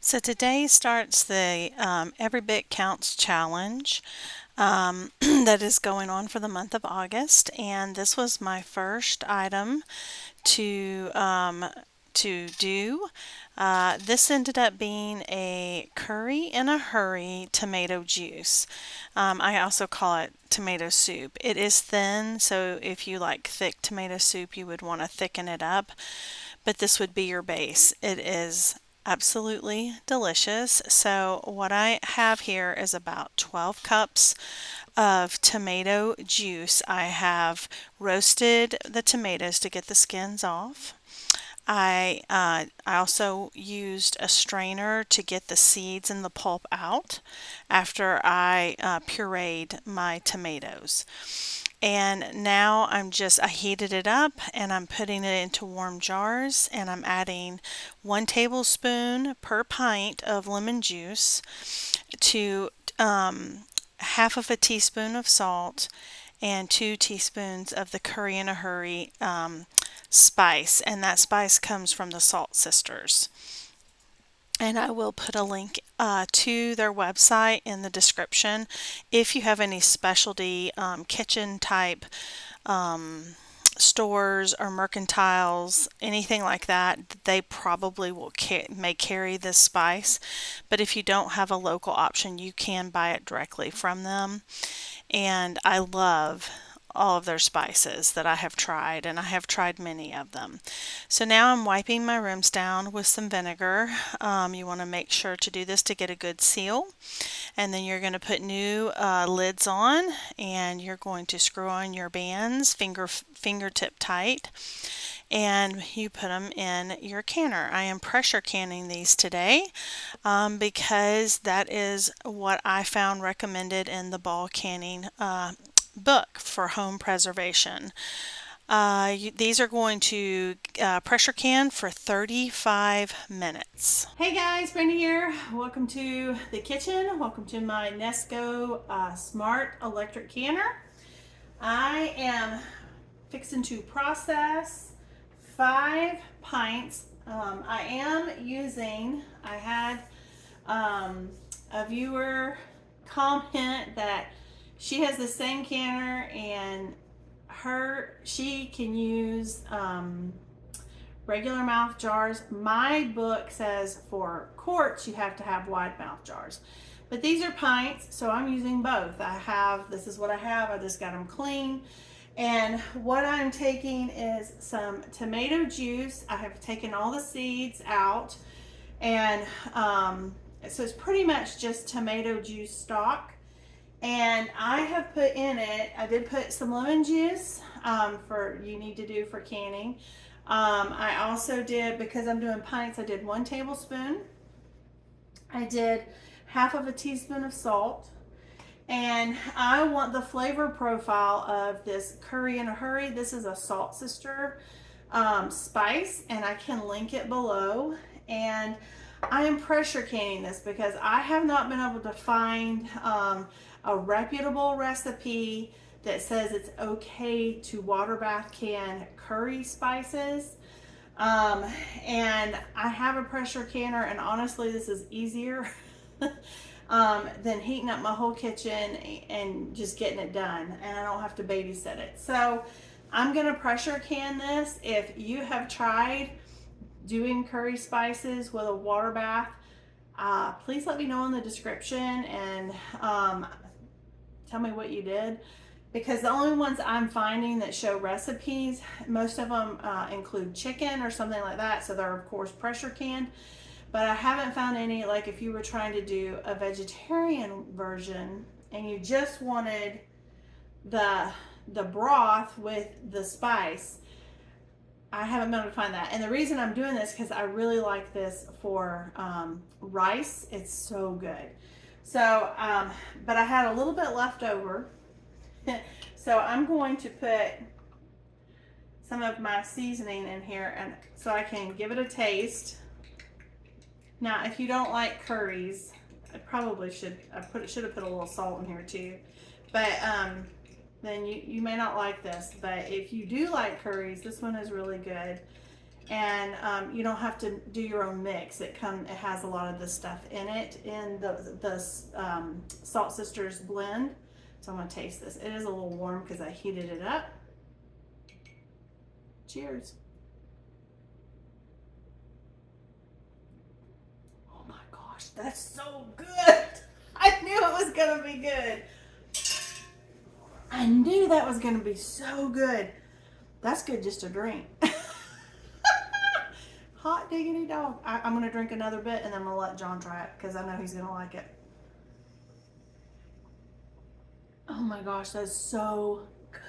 So today starts the Every Bit Counts challenge that is going on for the month of August, and this was my first item to do. This ended up being a curry in a hurry tomato juice. I also call it tomato soup. It is thin, so if you like thick tomato soup, you would want to thicken it up, but this would be your base. It is absolutely delicious. So what I have here is about 12 cups of tomato juice. I have roasted the tomatoes to get the skins off. I also used a strainer to get the seeds and the pulp out after I pureed my tomatoes. And now I heated it up and I'm putting it into warm jars, and I'm adding 1 tablespoon per pint of lemon juice to half of a teaspoon of salt and 2 teaspoons of the curry in a hurry spice, and that spice comes from the Salt Sisters. And I will put a link to their website in the description. If you have any specialty kitchen type stores or mercantiles, anything like that, they probably may carry this spice. But if you don't have a local option, you can buy it directly from them. And I love all of their spices that I have tried, and I have tried many of them. So now I'm wiping my rims down with some vinegar. You want to make sure to do this to get a good seal. And then you're going to put new lids on, and you're going to screw on your bands fingertip tight, and you put them in your canner. I am pressure canning these today because that is what I found recommended in the ball canning book for home preservation. These are going to pressure can for 35 minutes. Hey guys, Brenda here. Welcome to the kitchen. Welcome to my Nesco Smart Electric Canner. I am fixing to process 5 pints. I had a viewer comment that she has the same canner and she can use regular mouth jars. My book says for quarts you have to have wide mouth jars, but these are pints, so I'm using both. This is what I have. I just got them clean, and what I'm taking is some tomato juice. I have taken all the seeds out, and so it's pretty much just tomato juice stock. And I have put in it, I did put some lemon juice you need to do for canning. I also did, because I'm doing pints, I did 1 tablespoon. I did half of a teaspoon of salt. And I want the flavor profile of this curry in a hurry. This is a Salt Sister spice, and I can link it below. And I am pressure canning this because I have not been able to find a reputable recipe that says it's okay to water bath can curry spices. And I have a pressure canner, and honestly this is easier than heating up my whole kitchen and just getting it done, and I don't have to babysit it. So I'm gonna pressure can this. If you have tried doing curry spices with a water bath, please let me know in the description and tell me what you did, because the only ones I'm finding that show recipes, most of them include chicken or something like that, so they're of course pressure canned. But I haven't found any, like if you were trying to do a vegetarian version and you just wanted the broth with the spice, I haven't been able to find that. And the reason I'm doing this because I really like this for rice. It's so good. So, but I had a little bit left over. So I'm going to put some of my seasoning in here, and so I can give it a taste. Now, if you don't like curries, I probably should have put a little salt in here too. But then you may not like this, but if you do like curries, this one is really good. and you don't have to do your own mix. It has a lot of this stuff in it in the Salt Sisters blend. So I'm gonna taste this. It is a little warm because I heated it up. Cheers. Oh my gosh, that's so good. I knew it was gonna be good. I knew that was gonna be so good. That's good just to drink. Hot diggity dog. I'm gonna drink another bit and then I'm gonna let John try it because I know he's gonna like it. Oh my gosh, that's so good.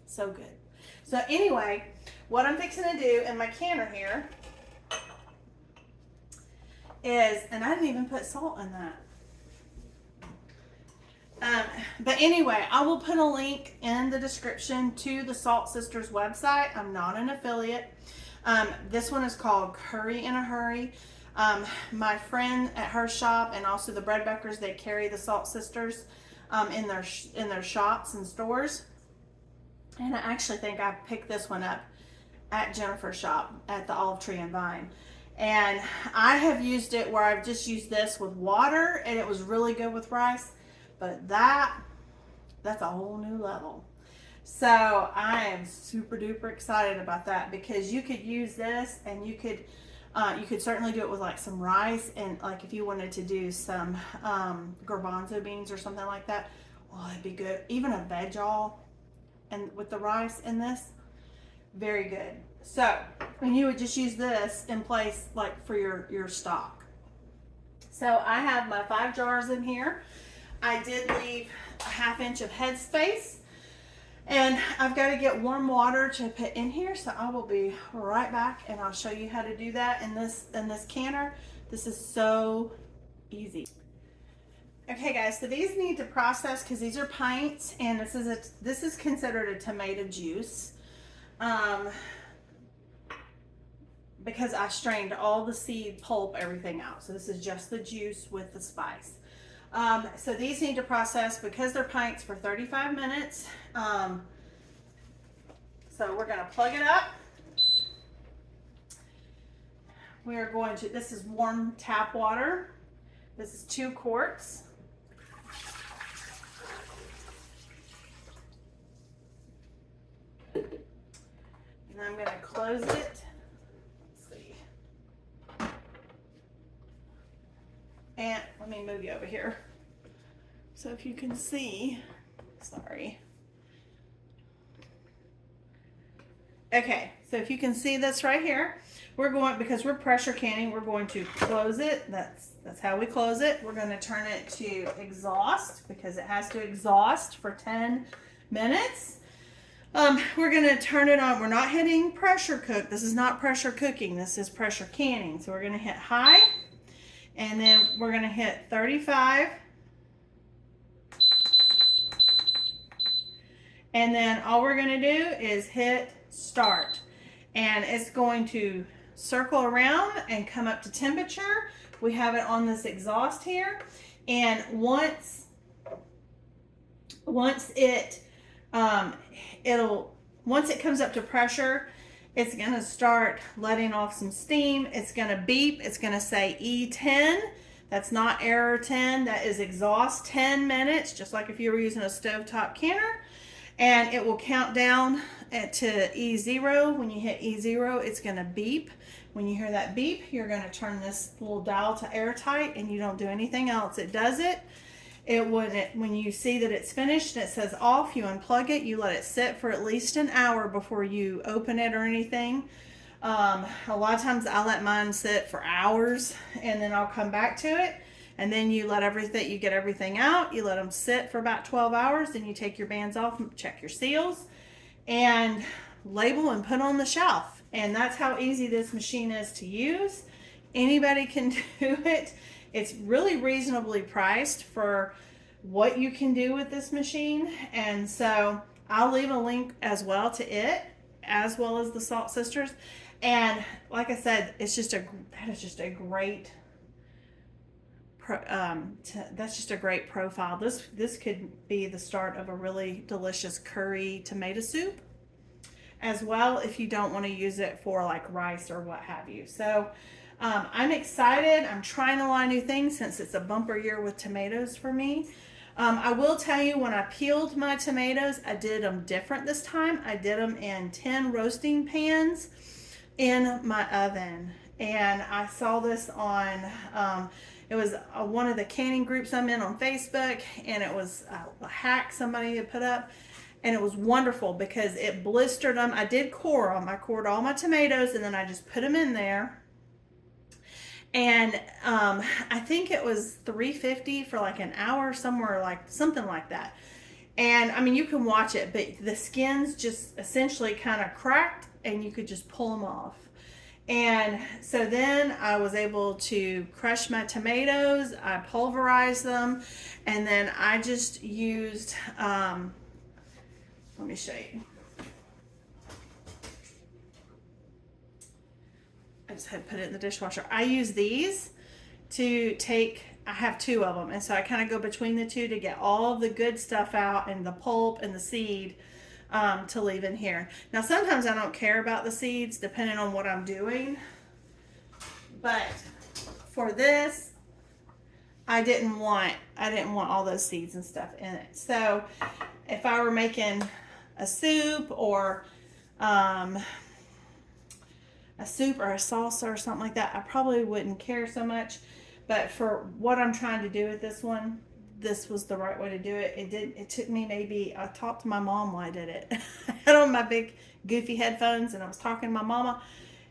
So good. So anyway, what I'm fixing to do in my canner here is, and I didn't even put salt in that. But anyway, I will put a link in the description to the Salt Sisters website. I'm not an affiliate. This one is called Curry in a Hurry. My friend at her shop and also the Breadbeckers, they carry the Salt Sisters in their shops and stores. And I actually think I picked this one up at Jennifer's shop at the Olive Tree and Vine. And I have used it where I've just used this with water and it was really good with rice. But that's a whole new level. So I am super duper excited about that because you could use this and you could certainly do it with like some rice, and like if you wanted to do some garbanzo beans or something like that, oh, it'd be good. Even a veggie and with the rice in this, very good. So, and you would just use this in place like for your stock. So I have my 5 jars in here. I did leave a 1/2 inch of headspace, and I've got to get warm water to put in here, so I will be right back and I'll show you how to do that in this canner. This is so easy. Okay guys, so these need to process because these are pints, and this is considered a tomato juice because I strained all the seed, pulp, everything out. So this is just the juice with the spice. So these need to process because they're pints for 35 minutes. So we're going to plug it up. We are going to, this is warm tap water. This is 2 quarts. And I'm going to close it. And let me move you over here so if you can see. Sorry. Okay, so if you can see this right here, we're going, because we're pressure canning, we're going to close it. That's how we close it. We're going to turn it to exhaust because it has to exhaust for 10 minutes. We're going to turn it on. We're not hitting pressure cook. This is not pressure cooking. This is pressure canning. So we're going to hit high. And then we're going to hit 35. And then all we're going to do is hit start. And it's going to circle around and come up to temperature. We have it on this exhaust here. And once it comes up to pressure, it's going to start letting off some steam. It's going to beep. It's going to say E10. That's not error 10. That is exhaust 10 minutes, just like if you were using a stovetop canner. And it will count down to E0. When you hit E0, it's going to beep. When you hear that beep, you're going to turn this little dial to airtight, and you don't do anything else. It does it. When you see that it's finished and it says off, you unplug it, you let it sit for at least an hour before you open it or anything. A lot of times I let mine sit for hours and then I'll come back to it, and then you get everything out, you let them sit for about 12 hours, then you take your bands off, check your seals, and label and put on the shelf. And that's how easy this machine is to use. Anybody can do it. It's really reasonably priced for what you can do with this machine. And so I'll leave a link as well to it, as well as the Salt Sisters. And like I said, that is just a great that's just a great profile. This could be the start of a really delicious curry tomato soup as well, if you don't want to use it for like rice or what have you. So I'm excited. I'm trying a lot of new things since it's a bumper year with tomatoes for me. I will tell you, when I peeled my tomatoes, I did them different this time. I did them in 10 roasting pans in my oven. And I saw this on, it was one of the canning groups I'm in on Facebook, and it was a hack somebody had put up. And it was wonderful because it blistered them. I did core them. I cored all my tomatoes and then I just put them in there. And I think it was $3.50 for like an hour, somewhere like something like that. And I mean, you can watch it, but the skins just essentially kind of cracked and you could just pull them off. And so then I was able to crush my tomatoes. I pulverized them, and then I just used, let me show you. I just had to put it in the dishwasher. I use these to take, I have two of them, and so I kind of go between the two to get all the good stuff out and the pulp and the seed to leave in here. Now sometimes I don't care about the seeds depending on what I'm doing, but for this I didn't want all those seeds and stuff in it. So if I were making a soup or a salsa or something like that, I probably wouldn't care so much. But for what I'm trying to do with this one, this was the right way to do it. It took me maybe, I talked to my mom while I did it. I had on my big goofy headphones and I was talking to my mama,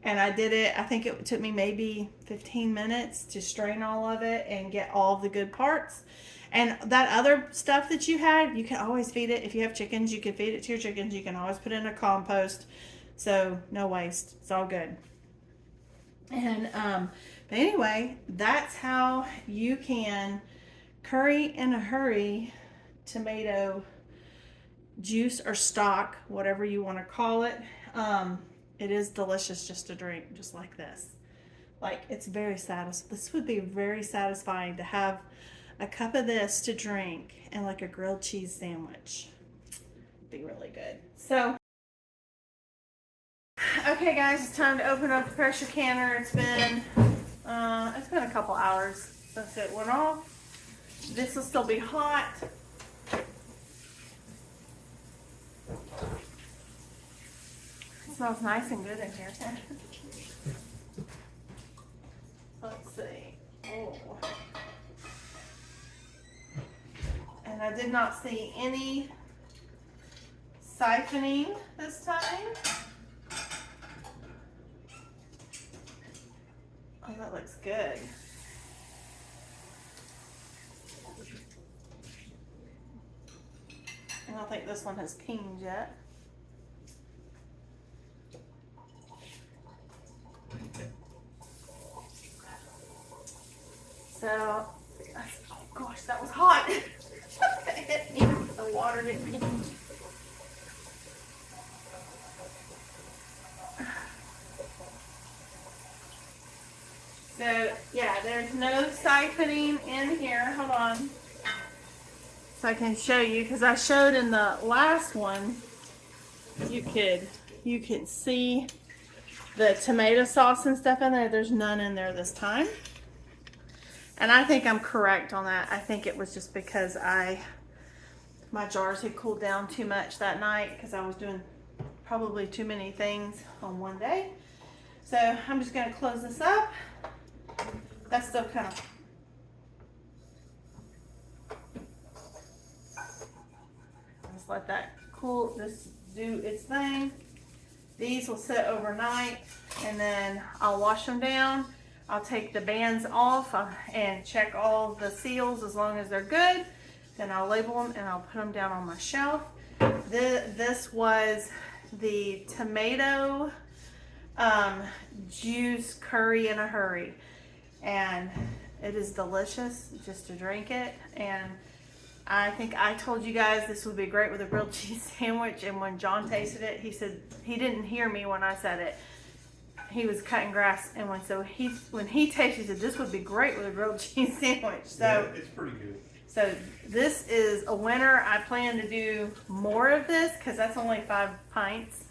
and I did it. I think it took me maybe 15 minutes to strain all of it and get all the good parts. And that other stuff that you had, you can always feed it. If you have chickens, you can feed it to your chickens. You can always put it in a compost. So no waste. It's all good. And but anyway, that's how you can curry in a hurry tomato juice or stock, whatever you want to call it. It is delicious just to drink, just like this. Like, it's very satisfying. This would be very satisfying to have a cup of this to drink and like a grilled cheese sandwich. Be really good. So, okay guys, it's time to open up the pressure canner. It's been a couple hours since it went off. This will still be hot. It smells nice and good in here. Let's see. Oh. And I did not see any siphoning this time. Oh, that looks good. I don't think this one has pinged yet. So, oh gosh, that was hot. It hit me. The water didn't hit me. So, yeah, there's no siphoning in here. Hold on. So I can show you, because I showed in the last one, you could see the tomato sauce and stuff in there. There's none in there this time. And I think I'm correct on that. I think it was just because my jars had cooled down too much that night because I was doing probably too many things on one day. So I'm just going to close this up. That's still kind of... Just let that cool, just do its thing. These will sit overnight, and then I'll wash them down. I'll take the bands off and check all the seals as long as they're good. Then I'll label them and I'll put them down on my shelf. This was the tomato juice curry in a hurry. And it is delicious just to drink it. And I think I told you guys this would be great with a grilled cheese sandwich. And when John tasted it, he said he didn't hear me when I said it. he was cutting grass, and when he tasted it, this would be great with a grilled cheese sandwich. So yeah, it's pretty good. So this is a winner. I plan to do more of this because that's only 5 pints.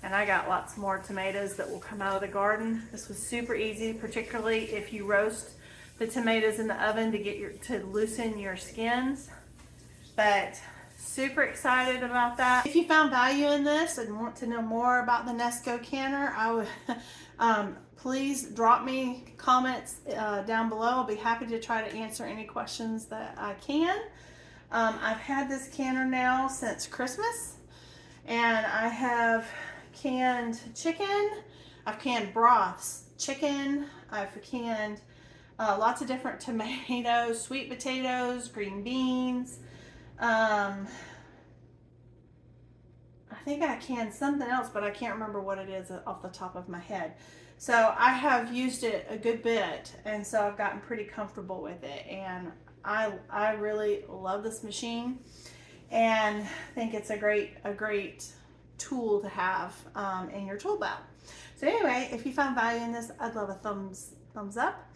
And I got lots more tomatoes that will come out of the garden. This was super easy, particularly if you roast the tomatoes in the oven to loosen your skins. But super excited about that. If you found value in this and want to know more about the Nesco canner, I would please drop me comments down below. I'll be happy to try to answer any questions that I can. I've had this canner now since Christmas, and I have canned chicken, I've canned broths, chicken, I've canned lots of different tomatoes, sweet potatoes, green beans. I think I canned something else, but I can't remember what it is off the top of my head. So I have used it a good bit, and so I've gotten pretty comfortable with it, and I really love this machine and think it's a great tool to have in your tool belt. So anyway, if you found value in this, I'd love a thumbs up.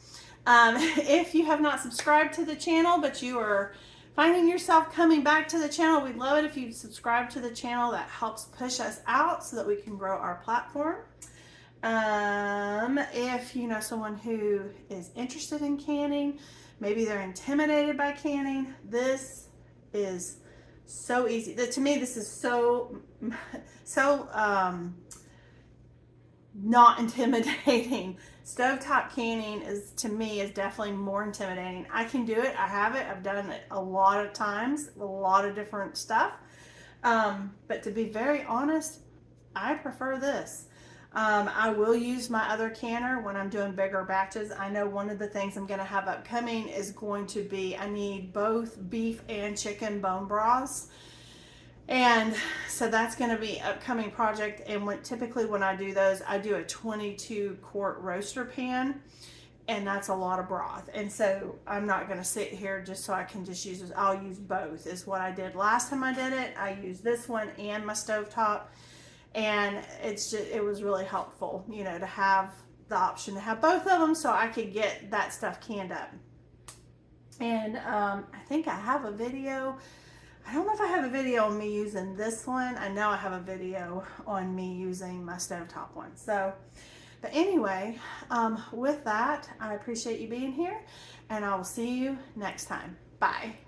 If you have not subscribed to the channel, but you are finding yourself coming back to the channel, we'd love it if you subscribe to the channel. That helps push us out so that we can grow our platform. If you know someone who is interested in canning, maybe they're intimidated by canning, this is so easy. To me, this is so not intimidating. Stovetop canning to me is definitely more intimidating. I can do it. I have it. I've done it a lot of times, a lot of different stuff. But to be very honest, I prefer this. I will use my other canner when I'm doing bigger batches. I know one of the things I'm going to have upcoming is going to be, I need both beef and chicken bone broths. And so that's going to be an upcoming project. And typically when I do those, I do a 22 quart roaster pan, and that's a lot of broth. And so I'm not going to sit here just so I can just use this. I'll use both is what I did last time I did it. I used this one and my stovetop. And it was really helpful, you know, to have the option to have both of them so I could get that stuff canned up. And I think I have a video. I don't know if I have a video on me using this one. I know I have a video on me using my stovetop one. So, but anyway, with that, I appreciate you being here, and I will see you next time. Bye.